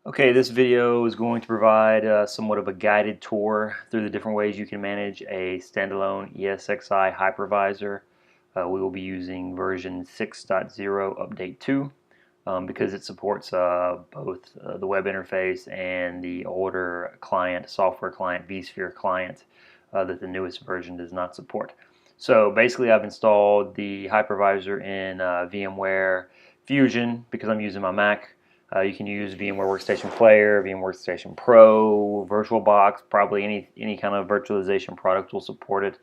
Okay, this video is going to provide somewhat of a guided tour through the different ways you can manage a standalone ESXi hypervisor. We will be using version 6.0 update 2 because it supports both the web interface and the older client, software client, vSphere client that the newest version does not support. So basically I've installed the hypervisor in VMware Fusion because I'm using my Mac. You can use VMware Workstation Player, VMware Workstation Pro, VirtualBox, probably any kind of virtualization product will support it.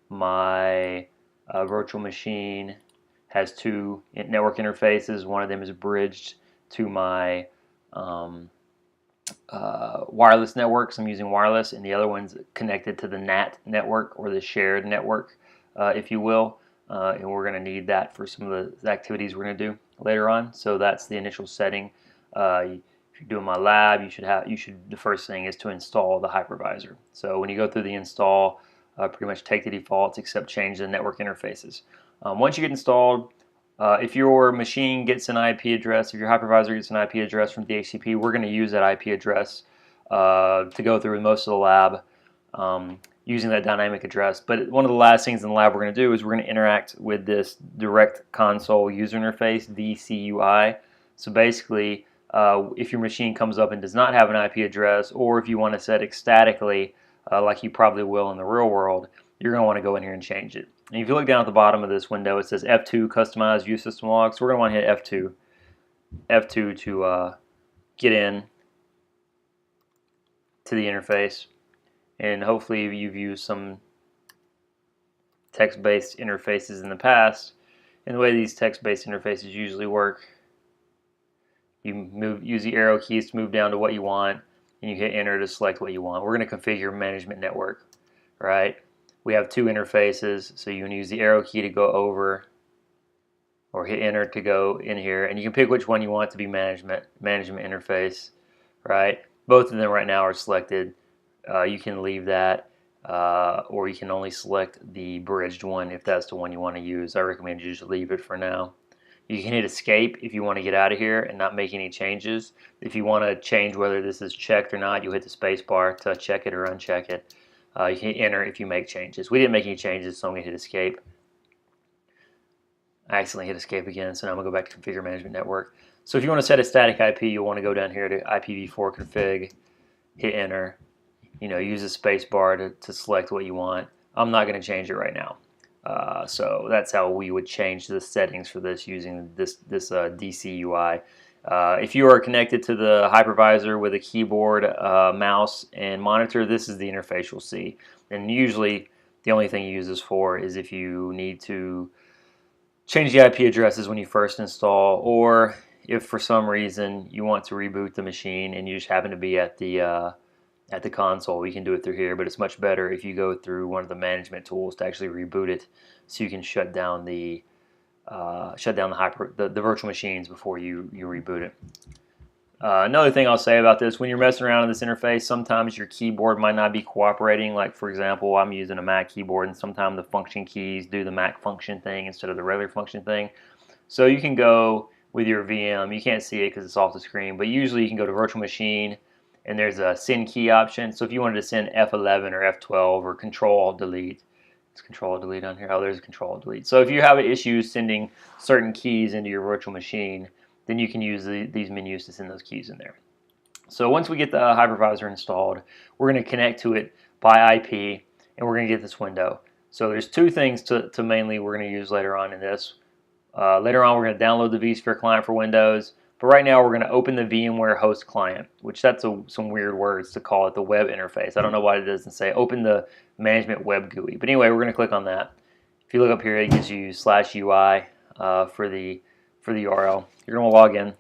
My virtual machine has two network interfaces. One of them is bridged to my wireless networks. I'm using wireless, and the other one's connected to the NAT network, or the shared network, if you will. And we're going to need that for some of the activities we're going to do later on. So that's the initial setting. If you're doing my lab, the first thing is to install the hypervisor. So when you go through the install, pretty much take the defaults except change the network interfaces. Once you get installed, if your machine gets an IP address, if your hypervisor gets an IP address from DHCP, we're going to use that IP address to go through most of the lab using that dynamic address. But one of the last things in the lab we're going to do is we're going to interact with this direct console user interface, DCUI. So basically, if your machine comes up and does not have an IP address, or if you want to set it statically, like you probably will in the real world, you're going to want to go in here and change it. And if you look down at the bottom of this window, it says F2 Customize View System Log. So we're going to want to hit F2 to get in to the interface. And hopefully you've used some text-based interfaces in the past. And the way these text-based interfaces usually work, you use the arrow keys to move down to what you want, and you hit enter to select what you want. We're going to configure management network, right? We have two interfaces, so you can use the arrow key to go over, or hit enter to go in here, and you can pick which one you want to be management interface, right? Both of them right now are selected. You can leave that, or you can only select the bridged one if that's the one you want to use. I recommend you just leave it for now. You can hit escape if you want to get out of here and not make any changes. If you want to change whether this is checked or not, you hit the space bar to check it or uncheck it. You can hit enter if you make changes. We didn't make any changes, so I'm going to hit escape. I accidentally hit escape again, so now I'm going to go back to configure management network. So if you want to set a static IP, you'll want to go down here to IPv4 config, hit enter. Use the space bar to select what you want. I'm not going to change it right now. So that's how we would change the settings for this using this DCUI. If you are connected to the hypervisor with a keyboard, mouse, and monitor, this is the interface you'll see. And usually the only thing you use this for is if you need to change the IP addresses when you first install, or if for some reason you want to reboot the machine and you just happen to be at the console. We can do it through here, but it's much better if you go through one of the management tools to actually reboot it, so you can shut down the virtual machines before you reboot it. Another thing I'll say about this, when you're messing around in this interface, sometimes your keyboard might not be cooperating. Like, for example, I'm using a Mac keyboard, and sometimes the function keys do the Mac function thing instead of the regular function thing. So you can go with your VM. You can't see it because it's off the screen, but usually you can go to virtual machine, and there's a send key option. So if you wanted to send F11 or F12 or Control-Delete, it's Control-Delete down here. Oh, there's Control-Delete. So if you have issues sending certain keys into your virtual machine, then you can use these menus to send those keys in there. So once we get the hypervisor installed, we're going to connect to it by IP, and we're going to get this window. So there's two things to mainly we're going to use later on in this. Later on, we're going to download the vSphere client for Windows. But right now, we're going to open the VMware host client, which that's some weird words to call it the web interface. I don't know why it doesn't say open the management web GUI. But anyway, we're going to click on that. If you look up here, it gives you /UI for the URL. You're going to log in.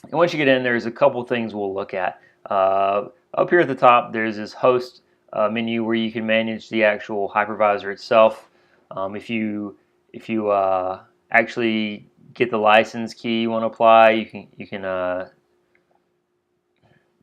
And once you get in, there's a couple things we'll look at. Up here at the top, there's this host menu where you can manage the actual hypervisor itself. If you actually get the license key you want to apply, you can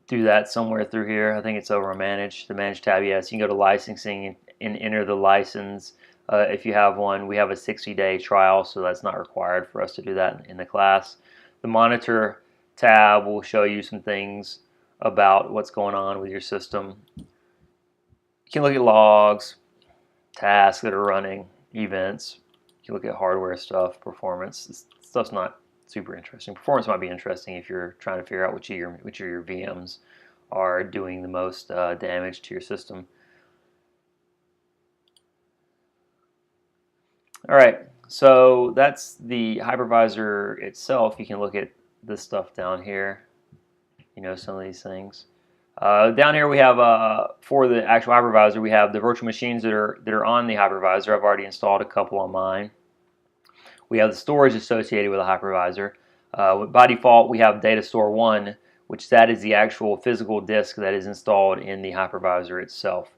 do that somewhere through here. I think it's over on the Manage tab. Yes, you can go to licensing and enter the license if you have one. We have a 60-day trial, so that's not required for us to do that in the class. The monitor tab will show you some things about what's going on with your system. You can look at logs, tasks that are running, events. You can look at hardware stuff, performance. This stuff's not super interesting. Performance might be interesting if you're trying to figure out which of your VMs are doing the most damage to your system. All right, so that's the hypervisor itself. You can look at this stuff down here. You know, some of these things. Down here we have for the actual hypervisor, we have the virtual machines that are on the hypervisor. I've already installed a couple on mine. We have the storage associated with the hypervisor. By default, we have Datastore 1, which that is the actual physical disk that is installed in the hypervisor itself.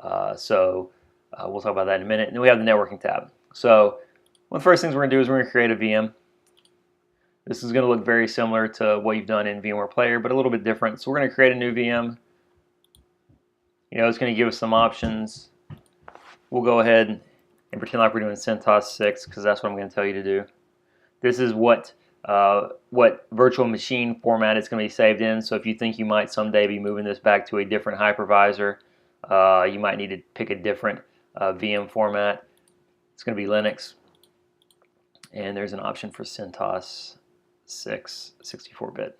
We'll talk about that in a minute. And then we have the networking tab. So one of the first things we're going to do is we're going to create a VM. This is going to look very similar to what you've done in VMware Player, but a little bit different. So we're going to create a new VM. You know, it's going to give us some options. We'll go ahead and pretend like we're doing CentOS 6 because that's what I'm going to tell you to do. This is what virtual machine format it's going to be saved in. So if you think you might someday be moving this back to a different hypervisor, you might need to pick a different VM format. It's going to be Linux, and there's an option for CentOS 6, 64-bit.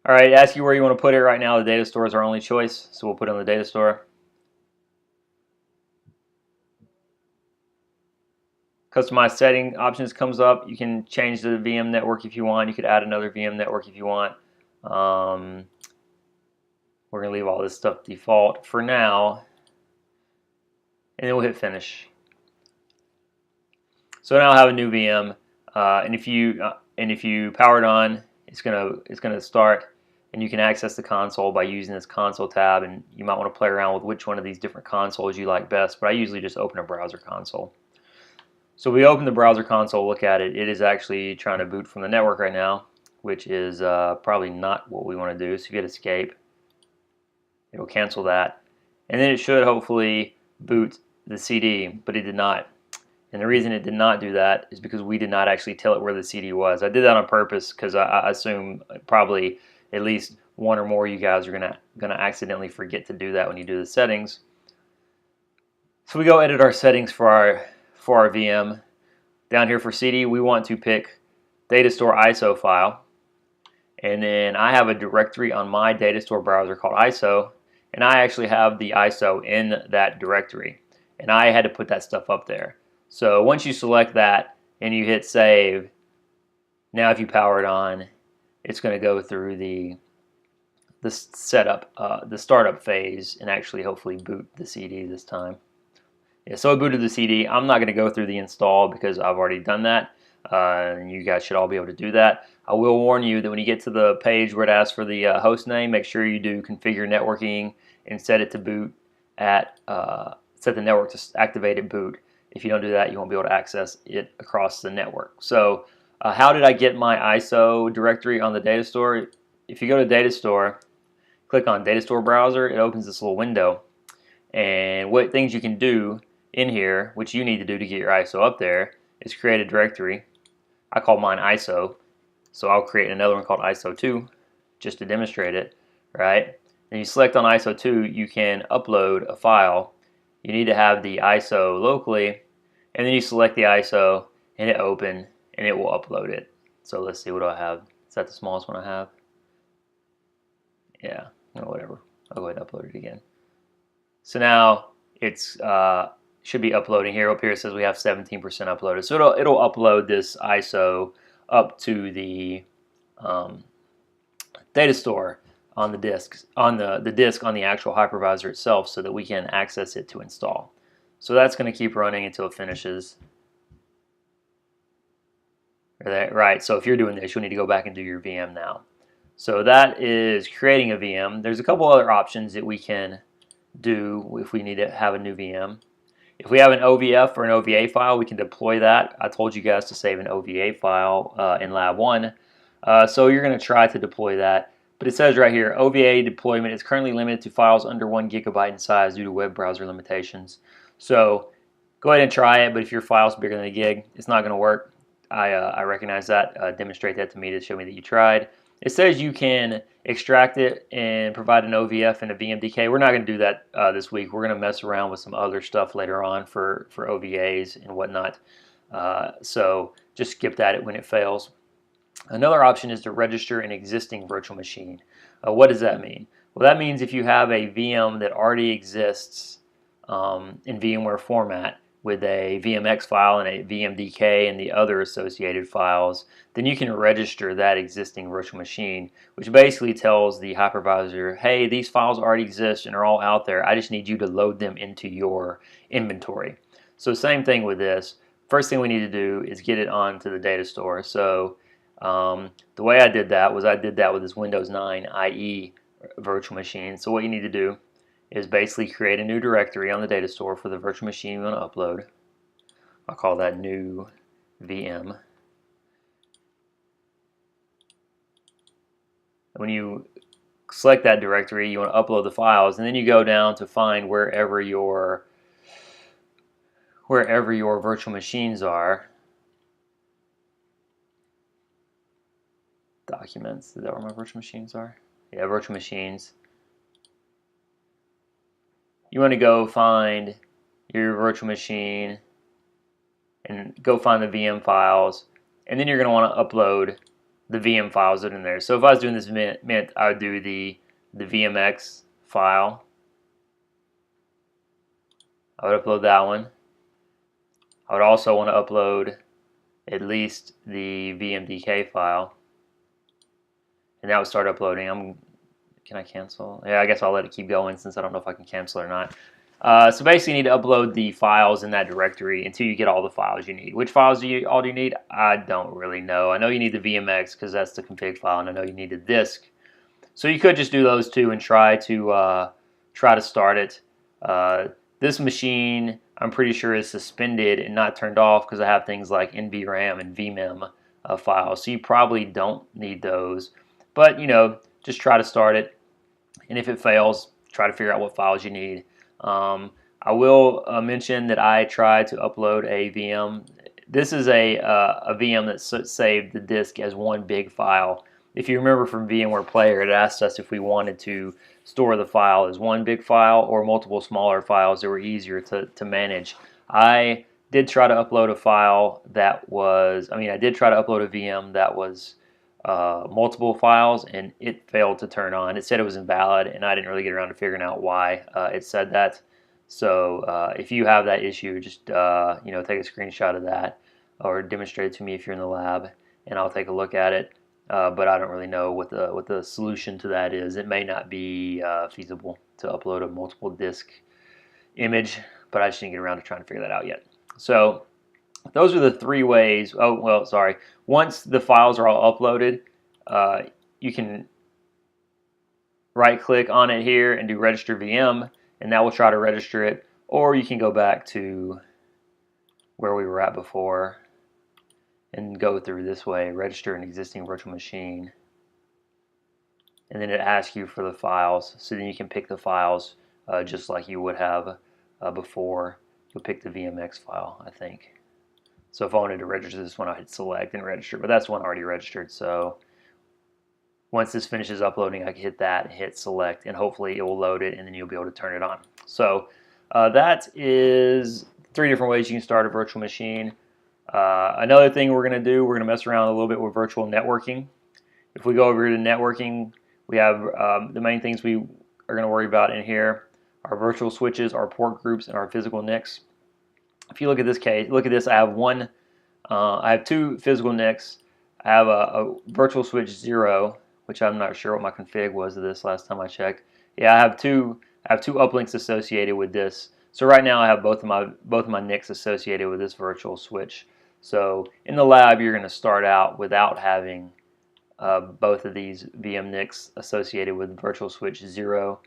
All right, ask you where you want to put it. Right now, the Datastore is our only choice, so we'll put it on the Datastore. Customize setting options comes up. You can change the VM network if you want. You could add another VM network if you want. We're going to leave all this stuff default for now, and then we'll hit finish. So now I have a new VM, and if you power it on, it's gonna start, and you can access the console by using this console tab. And you might want to play around with which one of these different consoles you like best. But I usually just open a browser console. So we open the browser console, look at it. It is actually trying to boot from the network right now, which is probably not what we want to do. So you hit escape. It'll cancel that, and then it should hopefully boot the CD, but it did not. And the reason it did not do that is because we did not actually tell it where the CD was. I did that on purpose because I assume probably at least one or more of you guys are gonna accidentally forget to do that when you do the settings. So we go edit our settings for our VM. Down here for CD, we want to pick Datastore ISO file, and then I have a directory on my Datastore browser called ISO, and I actually have the ISO in that directory, and I had to put that stuff up there. So once you select that and you hit save, now if you power it on, it's going to go through the setup, the startup phase, and actually hopefully boot the CD this time. Yeah, so it booted the CD. I'm not going to go through the install because I've already done that. And you guys should all be able to do that. I will warn you that when you get to the page where it asks for the host name, make sure you do configure networking and set it to boot at set the network to activate at boot. If you don't do that, you won't be able to access it across the network. So how did I get my ISO directory on the Datastore? If you go to Datastore, click on Datastore browser, it opens this little window. And what things you can do in here, which you need to do to get your ISO up there, is create a directory. I call mine ISO, so I'll create another one called ISO2 just to demonstrate it, right? Then you select on ISO2, you can upload a file. You need to have the ISO locally, and then you select the ISO and hit open, and it will upload it. So let's see, what do I have? Is that the smallest one I have? Yeah, or whatever. I'll go ahead and upload it again. So now it's should be uploading here. Up here it says we have 17% uploaded. So it'll upload this ISO up to the Datastore on the disk, on the disk on the actual hypervisor itself, so that we can access it to install. So that's going to keep running until it finishes. Right, so if you're doing this, you'll need to go back and do your VM now. So that is creating a VM. There's a couple other options that we can do if we need to have a new VM. If we have an OVF or an OVA file, we can deploy that. I told you guys to save an OVA file in Lab 1. So you're going to try to deploy that. But it says right here, OVA deployment is currently limited to files under 1 GB in size due to web browser limitations. So Go ahead and try it, but if your file's bigger than a gig, it's not going to work. I recognize that. Demonstrate that to me to show me that you tried. It says you can extract it and provide an OVF and a VMDK. We're not going to do that this week. We're going to mess around with some other stuff later on for OVAs and whatnot. So just skip that when it fails. Another option is to register an existing virtual machine. What does that mean? Well, that means if you have a VM that already exists in VMware format with a VMX file and a VMDK and the other associated files, then you can register that existing virtual machine, which basically tells the hypervisor, hey, these files already exist and are all out there. I just need you to load them into your inventory. So same thing with this. First thing we need to do is get it onto the data store. So the way I did that was I did that with this Windows 9 IE virtual machine. So what you need to do is basically create a new directory on the data store for the virtual machine you want to upload. I'll call that new VM. When you select that directory, you want to upload the files, and then you go down to find wherever your virtual machines are. Documents, is that where my virtual machines are? Yeah, virtual machines. You want to go find your virtual machine and go find the VM files, and then you're going to want to upload the VM files that are in there. So if I was doing this Mint, I would do the VMX file. I would upload that one. I would also want to upload at least the VMDK file, and that would start uploading. Can I cancel? Yeah, I guess I'll let it keep going since I don't know if I can cancel it or not. So basically, you need to upload the files in that directory until you get all the files you need. Which files do you need? I don't really know. I know you need the VMX because that's the config file, and I know you need a disk. So you could just do those two and try to start it. This machine, I'm pretty sure, is suspended and not turned off because I have things like NVRAM and VMEM files. So you probably don't need those, but just try to start it, and if it fails, try to figure out what files you need. I will mention that I tried to upload a VM. This is a VM that saved the disk as one big file. If you remember from VMware Player, it asked us if we wanted to store the file as one big file or multiple smaller files that were easier to manage. I did try to upload a file that was, I did try to upload a VM that was multiple files, and it failed to turn on. It said it was invalid, and I didn't really get around to figuring out why it said that. So if you have that issue, just take a screenshot of that or demonstrate it to me if you're in the lab, and I'll take a look at it. But I don't really know what the solution to that is. It may not be feasible to upload a multiple disk image, but I just didn't get around to trying to figure that out yet. So those are the three ways. Oh, well, sorry. Once the files are all uploaded, you can right-click on it here and do Register VM, and that will try to register it. Or you can go back to where we were at before and go through this way, register an existing virtual machine. And then it asks you for the files, so then you can pick the files just like you would have before. You'll pick the VMX file, I think. So if I wanted to register this one, I hit select and register, but that's one already registered. So once this finishes uploading, I can hit that and hit select, and hopefully it will load it, and then you'll be able to turn it on. So that is 3 different ways you can start a virtual machine. Another thing we're going to do, we're going to mess around a little bit with virtual networking. If we go over to networking, we have the main things we are going to worry about in here: our virtual switches, our port groups, and our physical NICs. If you look at this case, look at this. I have 2 physical NICs. I have a virtual switch 0, which I'm not sure what my config was of this last time I checked. Yeah, I have two uplinks associated with this. So right now I have both of my NICs associated with this virtual switch. So in the lab, you're going to start out without having both of these VM NICs associated with virtual switch 0.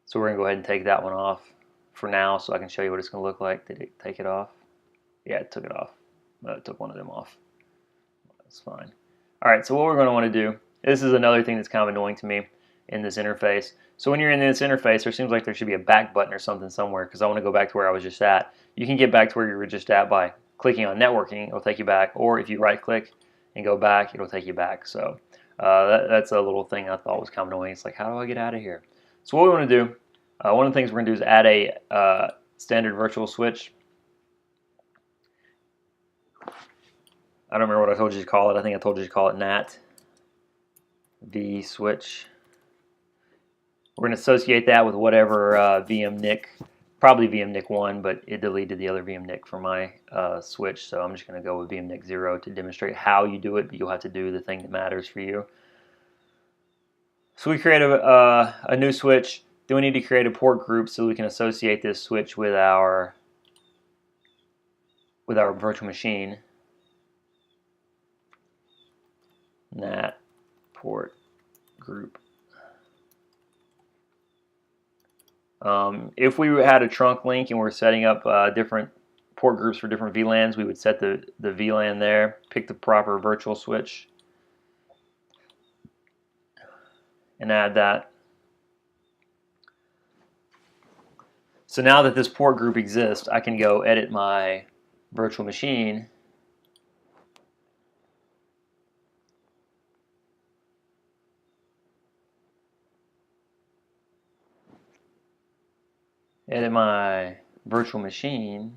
So we're going to go ahead and take that one off for now so I can show you what it's going to look like. Did it take it off? Yeah, it took it off. It took one of them off. That's fine. All right, so what we're going to want to do, this is another thing that's kind of annoying to me, in this interface. So when you're in this interface, there seems like there should be a back button or something somewhere, because I want to go back to where I was just at. You can get back to where you were just at by clicking on networking. It'll take you back, or if you right click and go back, it'll take you back. So that's a little thing I thought was kind of annoying. It's like, how do I get out of here? So what we want to do, one of the things we're going to do is add a standard virtual switch. I don't remember what I told you to call it. I think I told you to call it NAT V switch. We're going to associate that with whatever VM NIC, probably VM NIC 1, but it deleted the other VM NIC for my switch, so I'm just going to go with VM NIC 0 to demonstrate how you do it, but you'll have to do the thing that matters for you. So we create a new switch. Then we need to create a port group so we can associate this switch with our virtual machine. NAT port group. If we had a trunk link and we're setting up different port groups for different VLANs, we would set the VLAN there, pick the proper virtual switch, and add that. So now that this port group exists, I can go edit my virtual machine . Edit my virtual machine.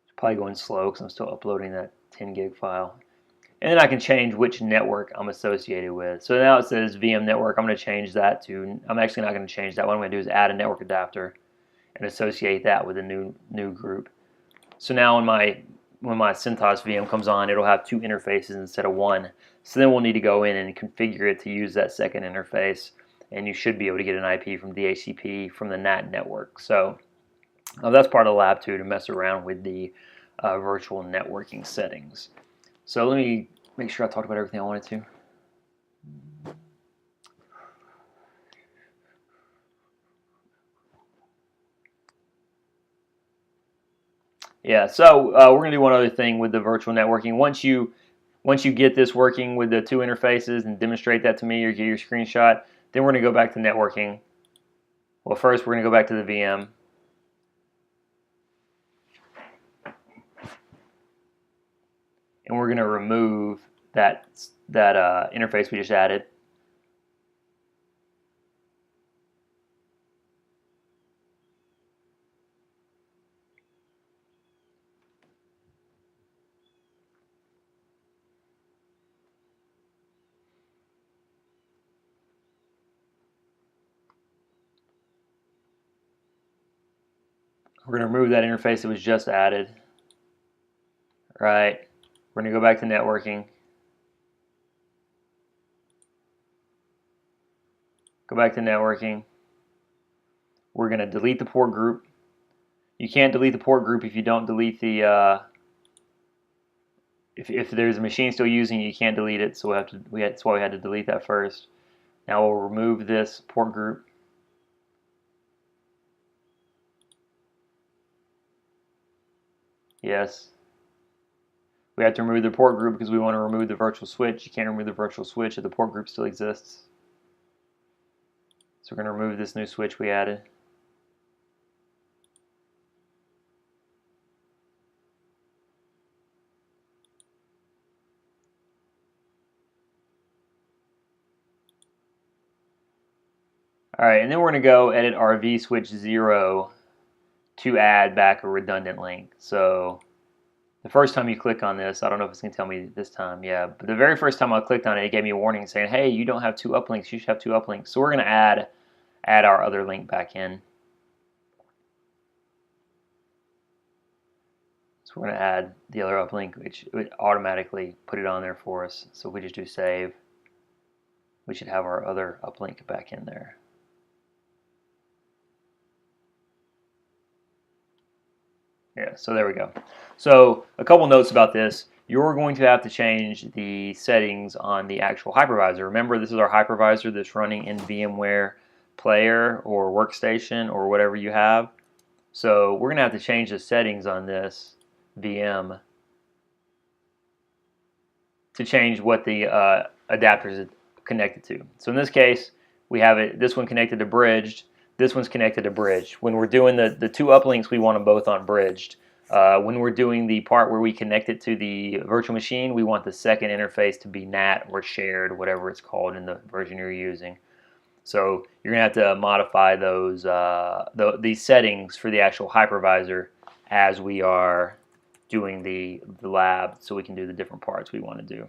It's probably going slow because I'm still uploading that 10 gig file. And then I can change which network I'm associated with. So now it says VM network. I'm going to change that to, I'm actually not going to change that. What I'm going to do is add a network adapter and associate that with a new group. So now when my CentOS VM comes on, it'll have two interfaces instead of one. So then we'll need to go in and configure it to use that second interface, and you should be able to get an IP from DHCP from the NAT network. So that's part of the lab too, to mess around with the virtual networking settings. So let me make sure I talked about everything I wanted to. Yeah, so we're going to do one other thing with the virtual networking. Once you get this working with the two interfaces and demonstrate that to me or get your screenshot, then we're going to go back to networking. Well, first we're going to go back to the VM. And we're going to remove that interface we just added. We're going to remove that interface that was just added. Right. We're going to go back to networking. Go back to networking. We're going to delete the port group. You can't delete the port group if you don't delete the if there's a machine still using it, you can't delete it. So that's why we had to delete that first. Now we'll remove this port group. Yes. We have to remove the port group because we want to remove the virtual switch. You can't remove the virtual switch if the port group still exists. So we're going to remove this new switch we added. Alright, and then we're going to go edit our vSwitch 0 to add back a redundant link. So the first time you click on this, I don't know if it's going to tell me this time, yeah, but the very first time I clicked on it, it gave me a warning saying, hey, you don't have two uplinks, you should have two uplinks. So we're going to add our other link back in. So we're going to add the other uplink, which would automatically put it on there for us. So if we just do save, we should have our other uplink back in there. Yeah, so there we go. So a couple notes about this. You're going to have to change the settings on the actual hypervisor. Remember, this is our hypervisor that's running in VMware Player or Workstation or whatever you have. So we're going to have to change the settings on this VM to change what the adapter is connected to. So in this case, we have this one connected to bridged, this one's connected to bridged. When we're doing the two uplinks, we want them both on bridged. When we're doing the part where we connect it to the virtual machine, we want the second interface to be NAT or shared, whatever it's called in the version you're using. So you're going to have to modify those these settings for the actual hypervisor as we are doing the lab, so we can do the different parts we want to do.